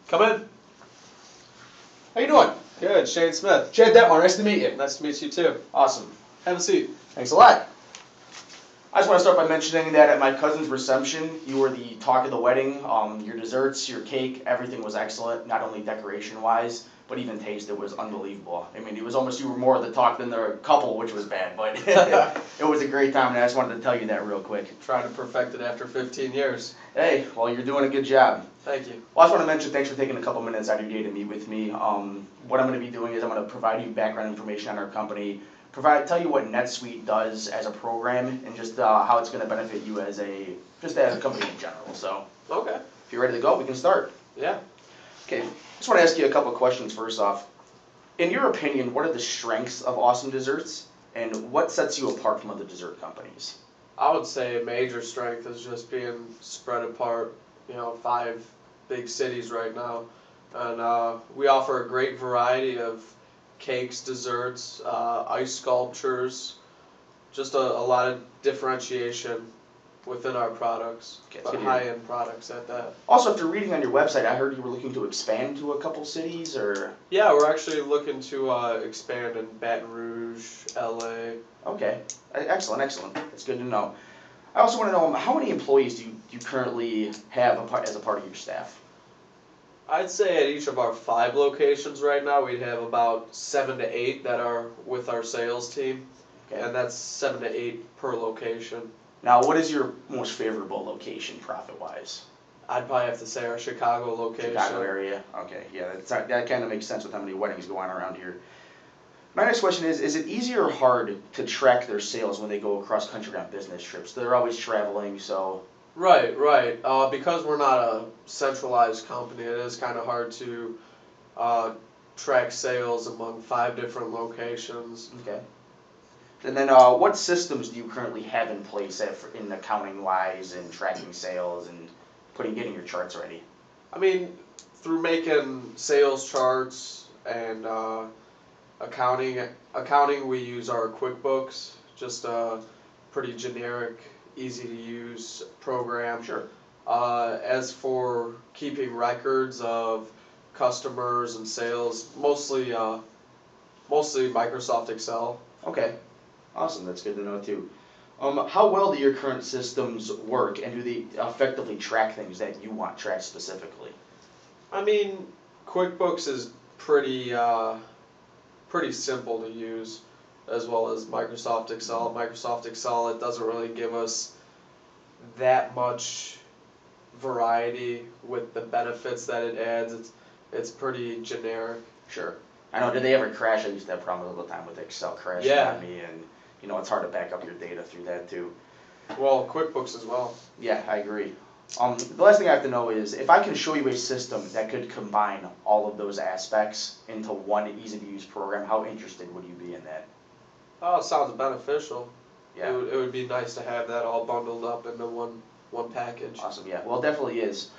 Come in. How you doing? Good. Shane Smith. Chad Detmar, nice to meet you. Nice to meet you too. Awesome. Have a seat. Thanks a lot. I just want to start by mentioning that at my cousin's reception, you were the talk of the wedding. Your desserts, your cake, everything was excellent, not only decoration-wise, but even taste. It was unbelievable. I mean, it was almost you were more the talk than the couple, which was bad, but it was a great time, and I just wanted to tell you that real quick. Trying to perfect it after 15 years. Hey, well, you're doing a good job. Thank you. Well, I just want to mention thanks for taking a couple minutes out of your day to meet with me. What I'm going to be doing is I'm going to provide you background information on our company, tell you what Netsuite does as a program, and just how it's going to benefit you as a company in general. So, okay. If you're ready to go, we can start. Yeah. Okay. Just want to ask you a couple of questions first off. In your opinion, what are the strengths of Awesome Desserts, and what sets you apart from other dessert companies? I would say a major strength is just being spread apart, 5 big cities right now. And we offer a great variety of cakes, desserts, ice sculptures, just a lot of differentiation within our products, but high-end products at that. Also, after reading on your website, I heard you were looking to expand to a couple cities, or? Yeah, we're actually looking to expand in Baton Rouge, LA. Okay, excellent, excellent. That's good to know. I also want to know, how many employees do you currently have as a part of your staff? I'd say at each of our 5 locations right now, we'd have about 7 to 8 that are with our sales team, Okay. and that's 7 to 8 per location. Now, what is your most favorable location, profit-wise? I'd probably have to say our Chicago location. Chicago area. Okay, yeah, that kind of makes sense with how many weddings go on around here. My next question is it easy or hard to track their sales when they go across country on business trips? They're always traveling, so. Right. Because we're not a centralized company, it is kind of hard to track sales among 5 different locations. Okay. And then what systems do you currently have in place in accounting-wise and tracking sales and getting your charts ready? I mean, through making sales charts and accounting, we use our QuickBooks, just a pretty generic, easy-to-use program. Sure. As for keeping records of customers and sales, mostly Microsoft Excel. Okay. Awesome, that's good to know too. How well do your current systems work, and do they effectively track things that you want tracked specifically? I mean, QuickBooks is pretty simple to use, as well as Microsoft Excel. Microsoft Excel, it doesn't really give us that much variety with the benefits that it adds. It's pretty generic. Sure. I know, did they ever crash? I used to have problems all the time with Excel crashing on me, and it's hard to back up your data through that too. Well, QuickBooks as well. Yeah, I agree. The last thing I have to know is, if I can show you a system that could combine all of those aspects into one easy-to-use program, how interested would you be in that? Oh, it sounds beneficial. Yeah. It would be nice to have that all bundled up into one package. Awesome, yeah. Well, it definitely is.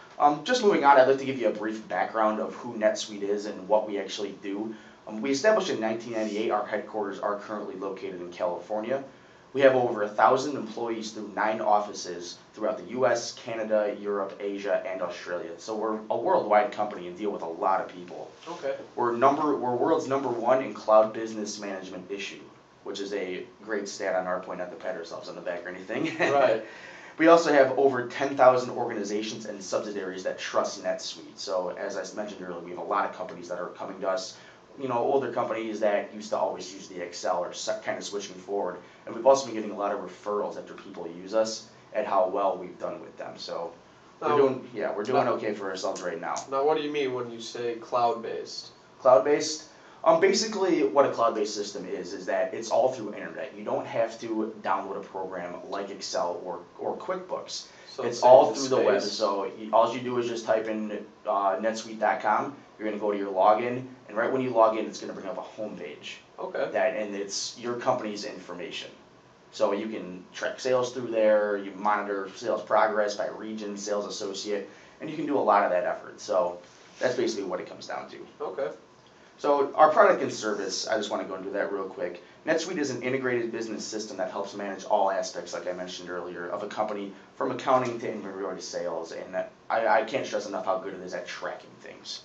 Just moving on, I'd like to give you a brief background of who NetSuite is and what we actually do. We established in 1998. Our headquarters are currently located in California. We have over 1,000 employees through 9 offices throughout the U.S., Canada, Europe, Asia, and Australia. So we're a worldwide company and deal with a lot of people. Okay. We're world's #1 in cloud business management issue, which is a great stat on our point, not to pat ourselves on the back or anything. Right. We also have over 10,000 organizations and subsidiaries that trust NetSuite. So as I mentioned earlier, we have a lot of companies that are coming to us, older companies that used to always use the Excel or kind of switching forward. And we've also been getting a lot of referrals after people use us at how well we've done with them. So we're doing okay for ourselves right now. Now, what do you mean when you say cloud-based? Cloud-based? Basically, what a cloud-based system is that it's all through internet. You don't have to download a program like Excel or QuickBooks. So it's all through the web. So all you do is just type in netsuite.com. You're going to go to your login, and right when you log in, it's going to bring up a home page. Okay. And it's your company's information. So you can track sales through there. You monitor sales progress by region, sales associate, and you can do a lot of that effort. So that's basically what it comes down to. Okay. So our product and service, I just want to go into that real quick. NetSuite is an integrated business system that helps manage all aspects, like I mentioned earlier, of a company, from accounting to inventory to sales. And I can't stress enough how good it is at tracking things.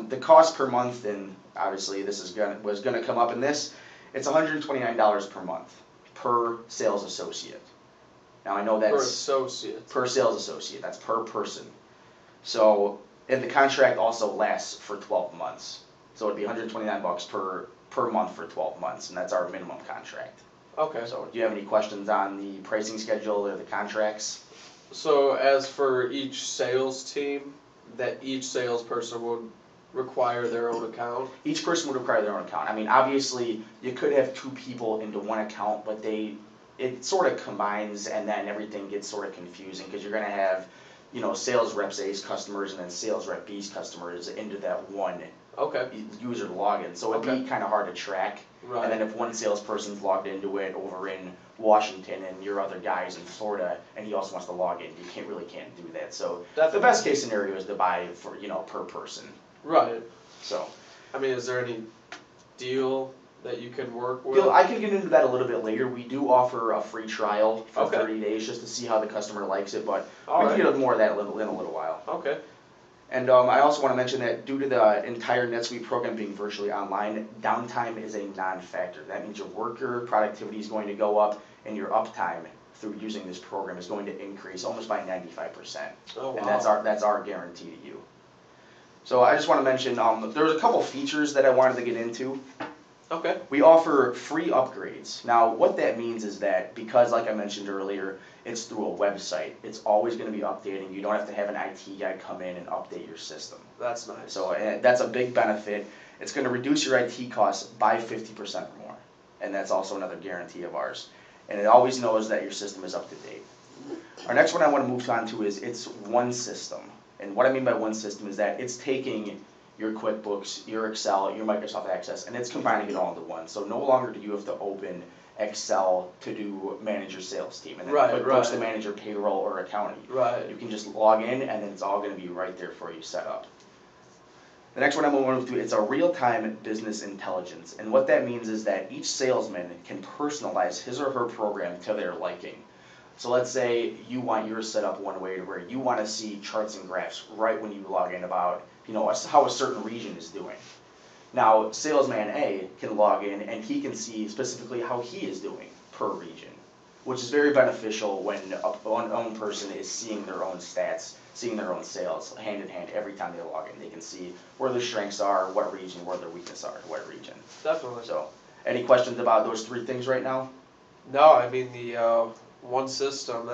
The cost per month, and obviously this was going to come up in this, it's $129 per month per sales associate. Now I know that's per sales associate. That's per person. So, and the contract also lasts for 12 months. So it'd be $129 per month for 12 months, and that's our minimum contract. Okay. So do you have any questions on the pricing schedule or the contracts? So as for each sales team, that each salesperson would require their own account? Each person would require their own account. I mean, obviously, you could have two people into one account, but it sort of combines, and then everything gets sort of confusing because you're going to have, sales reps A's customers and then sales rep B's customers into that one user login. So it'd be kind of hard to track. Right. And then if one salesperson's logged into it over in Washington and your other guy's in Florida and he also wants to log in, you can't do that. So the best case scenario is to buy for per person. Right. So, I mean, is there any deal that you can work with? I can get into that a little bit later. We do offer a free trial for Okay. 30 days just to see how the customer likes it, but All we right. can get into more of that in a little while. Okay. And I also want to mention that due to the entire NetSuite program being virtually online, downtime is a non-factor. That means your worker productivity is going to go up and your uptime through using this program is going to increase almost by 95%. Oh, wow. And that's our guarantee to you. So I just want to mention, there's a couple features that I wanted to get into. Okay. We offer free upgrades. Now, what that means is that because, like I mentioned earlier, it's through a website, it's always going to be updating. You don't have to have an IT guy come in and update your system. That's nice. So that's a big benefit. It's going to reduce your IT costs by 50% or more. And that's also another guarantee of ours. And it always knows that your system is up to date. Our next one I want to move on to is it's one system. And what I mean by one system is that it's taking your QuickBooks, your Excel, your Microsoft Access, and it's combining it all into one. So no longer do you have to open Excel to manage your sales team, and then QuickBooks to manage your payroll or accounting. Right. You can just log in, and then it's all going to be right there for you set up. The next one I'm going to move to, it's a real-time business intelligence. And what that means is that each salesman can personalize his or her program to their liking. So let's say you want yours set up one way to where you want to see charts and graphs right when you log in about how a certain region is doing. Now, Salesman A can log in and he can see specifically how he is doing per region, which is very beneficial when an own person is seeing their own stats, seeing their own sales hand in hand every time they log in. They can see where their strengths are, what region, where their weaknesses are, what region. Definitely. So, any questions about those three things right now? No, I mean the one system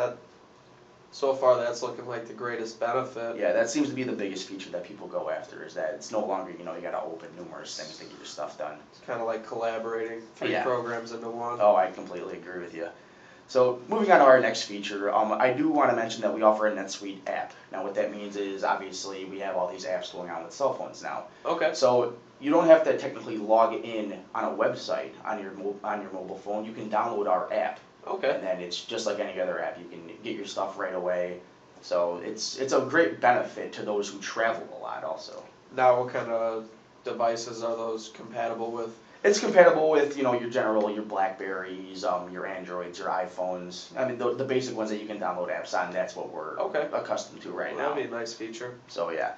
so far that's looking like the greatest benefit. Yeah, that seems to be the biggest feature that people go after is that it's no longer, you got to open numerous things to get your stuff done. It's kind of like collaborating three programs into one. Oh, I completely agree with you. So moving on to our next feature, I do want to mention that we offer a NetSuite app. Now what that means is obviously we have all these apps going on with cell phones now. Okay. So you don't have to technically log in on a website on your mobile phone. You can download our app. Okay. And then it's just like any other app. You can get your stuff right away. So it's a great benefit to those who travel a lot also. Now what kind of devices are those compatible with? It's compatible with, your Blackberries, your Androids, your iPhones. I mean, the basic ones that you can download apps on, that's what we're accustomed to right now. That'd be a nice feature. So, yeah.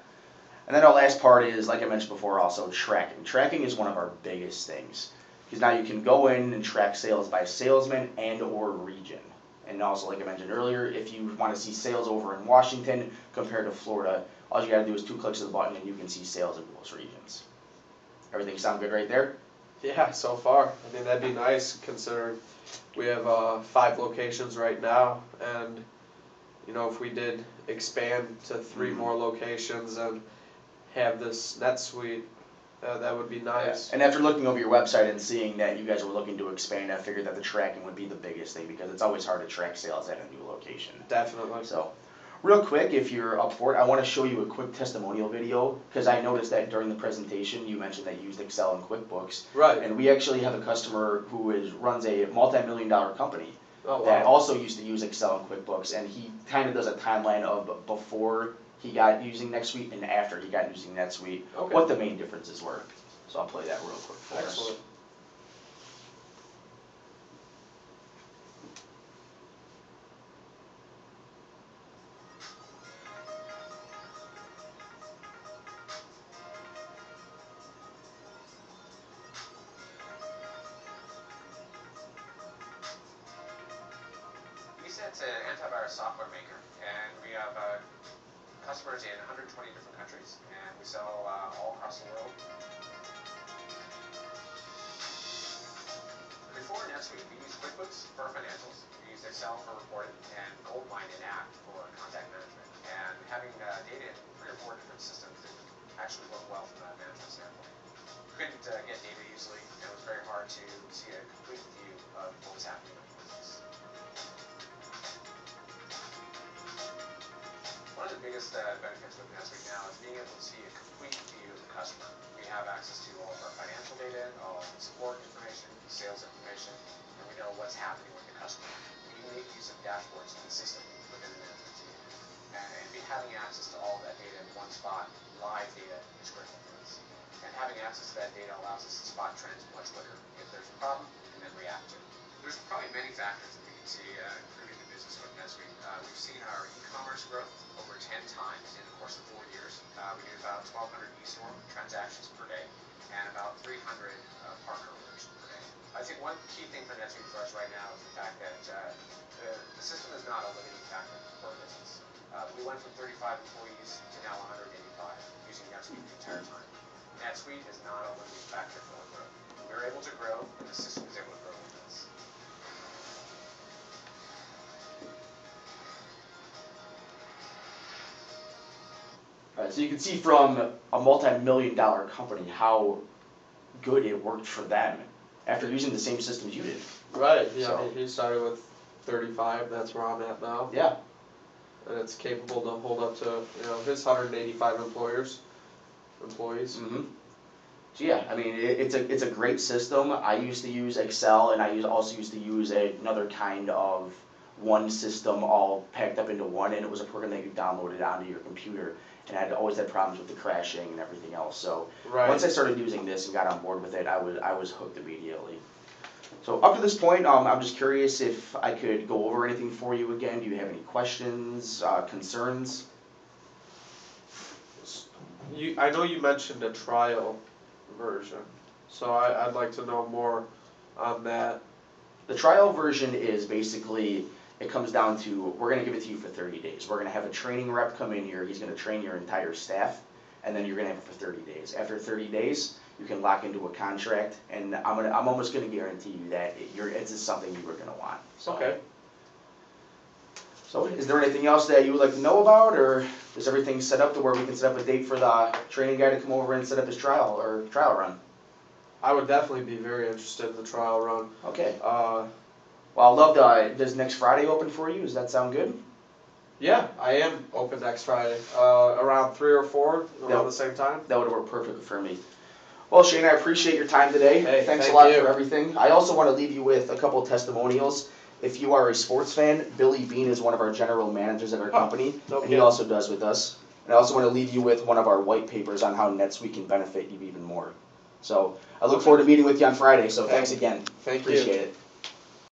And then our last part is, like I mentioned before, also tracking. Tracking is one of our biggest things. Because now you can go in and track sales by salesman and or region. And also, like I mentioned earlier, if you want to see sales over in Washington compared to Florida, all you got to do is 2 clicks of the button and you can see sales in both regions. Everything sound good right there? Yeah, so far. I mean, that'd be nice considering we have 5 locations right now. And, if we did expand to 3 more locations and have this NetSuite, that would be nice. Yeah. And after looking over your website and seeing that you guys were looking to expand, I figured that the tracking would be the biggest thing because it's always hard to track sales at a new location. Definitely. So, real quick, if you're up for it, I want to show you a quick testimonial video because I noticed that during the presentation you mentioned that you used Excel and QuickBooks. Right. And we actually have a customer who runs a multi-million-dollar company Wow. that also used to use Excel and QuickBooks, and he kind of does a timeline of before he got using NetSuite and after he got using NetSuite, what the main differences were. So I'll play that real quick for us. Excellent. It's an antivirus software maker, and we have customers in 120 different countries, and we sell all across the world. Before Netsuite, we used QuickBooks for financials, we used Excel for reporting, and Goldmine in App for contact management. And having data in 3 or 4 different systems didn't actually work well from a management standpoint. We couldn't get data easily, and it was very hard to see a complete view of what was happening in the business. One of the biggest benefits with Netsuite now is being able to see a complete view of the customer. We have access to all of our financial data, all of the support information, sales information, and we know what's happening with the customer. We can make use of dashboards consistently within the management team. And having access to all of that data in one spot, live data, is critical for us. And having access to that data allows us to spot trends much quicker. If there's a problem, we can then react to it. There's probably many factors that we can see improving the business with Netsuite. We've seen our e-commerce growth over 10 times in the course of 4 years. We do about 1,200 e-store transactions per day and about 300 partner orders per day. I think one key thing for Netsuite for us right now is the fact that the system is not a limiting factor for our business. We went from 35 employees to now 185 using Netsuite the entire time. Netsuite is not a limiting factor for our growth. We're able to grow, and the system is able to grow with us. All right, so you can see from a multi-million-dollar company how good it worked for them after using the same systems you did. Right, yeah, So- he started with 35, that's where I'm at now. Yeah. And it's capable to hold up to, his 185 employees. Mm-hmm. So yeah, I mean, it's a great system. I used to use Excel, and I also used to use another kind of one system all packed up into one, and it was a program that you downloaded onto your computer, and I always had problems with the crashing and everything else. So Right. once I started using this and got on board with it, I was hooked immediately. So up to this point, I'm just curious if I could go over anything for you again. Do you have any questions, concerns? I know you mentioned a trial version, so I'd like to know more on that. The trial version is basically, it comes down to, we're going to give it to you for 30 days. We're going to have a training rep come in here. He's going to train your entire staff, and then you're going to have it for 30 days. After 30 days, you can lock into a contract, and I'm almost going to guarantee you that it's just something you were going to want. So. Okay. So is there anything else that you would like to know about, or is everything set up to where we can set up a date for the training guy to come over and set up his trial run? I would definitely be very interested in the trial run. Okay. Well, I'll love to, does next Friday open for you? Does that sound good? Yeah, I am open next Friday, around 3 or 4, around Yep. the same time. That would work perfectly for me. Well, Shane, I appreciate your time today. Hey, Thanks thank a lot you. for everything. I also want to leave you with a couple of testimonials. If you are a sports fan, Billy Bean is one of our general managers at our company, no and he kidding. also does with us. And I also want to leave you with one of our white papers on how NetSuite can benefit you even more. So I look forward to meeting with you on Friday, so thanks again. Thank you. Appreciate it.